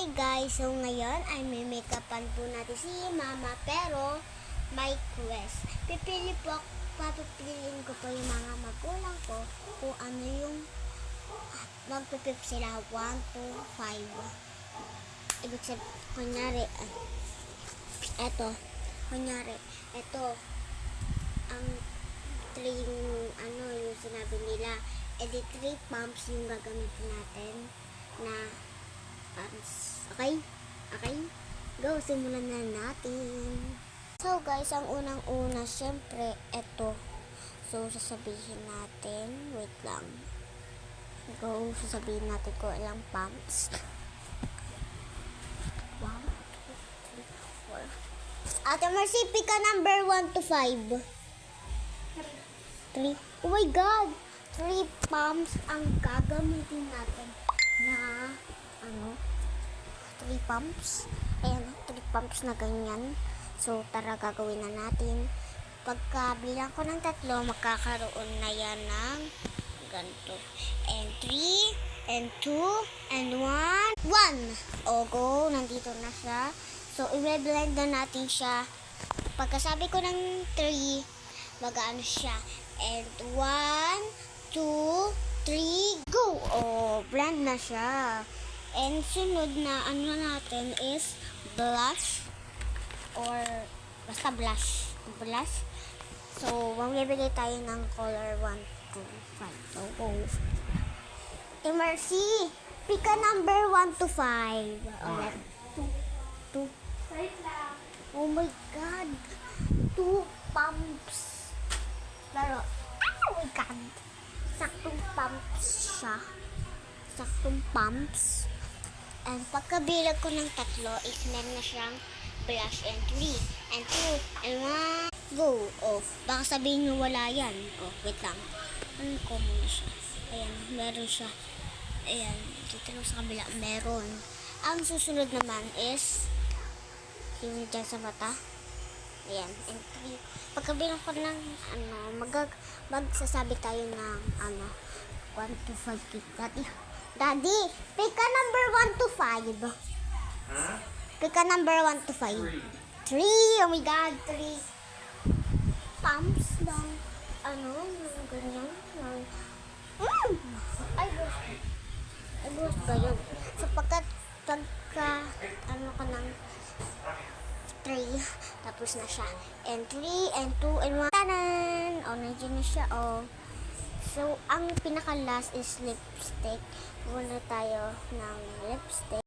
Hi guys! So ngayon ay may make-upan po natin si Mama pero may quest. Papipiliin ko po yung mga magulang ko kung ano yung magpipip sila 1, 2, 5. Ibig sabihin, kunyari ang 3 yung sinabi nila. Edi 3 pumps yung gagamitin natin na Okay? Go, simulan na natin. So guys, ang unang-una, syempre, eto. So, sasabihin natin, wait lang. Go, sasabihin natin ko ilang pumps. 1, 2, 3, 4. Ate Mercy, pick ka number 1 to 5. 3. Oh my God! 3 pumps ang gagamitin natin na 3 pumps. Ayan, 3 pumps na ganyan. So, tara, gagawin na natin. Pagka bilang ko ng 3, magkakaroon na yan ng ganito. And 3, and 2, and 1. 1! O, go. Nandito na siya. So, i-blend na natin siya. Pagkasabi ko ng 3, mag-ano siya. And 1, 2, 3, go! O, blend na siya. And sunod na natin is blush or basta blush. So, magbibigay tayo ng color 1, 2, 5. So, go. Mercy, pick a number 1 to 5. Alright. 2. Oh my God. 2 pumps. Pero, oh my God. Saktong pumps siya. And pagkabilag ko ng 3, iknan na siyang blush and 3, and 2, and 1, go. Oh, baka sabihin nyo wala yan. Oh, wait lang. Ano ko muna siya? Ayan, meron siya. Ayan, dito lang sa kabila, meron. Ang susunod naman is yung dyan sa mata. Ayan, and 3. Pagkabilang ko ng magsasabi tayo ng 1 to 5. Daddy, pick a number 1 to 5. Huh? Pick a number 1 to 5. 3. Oh my God, 3 pumps ng ganyan. Ay, gusto ba yun? So, pagka ko ng 3, tapos na siya. And 3, and 2, and 1. Tanan! Oh, nandiyan na siya, oh. So, ang pinaka-last is lipstick. Muna tayo ng lipstick.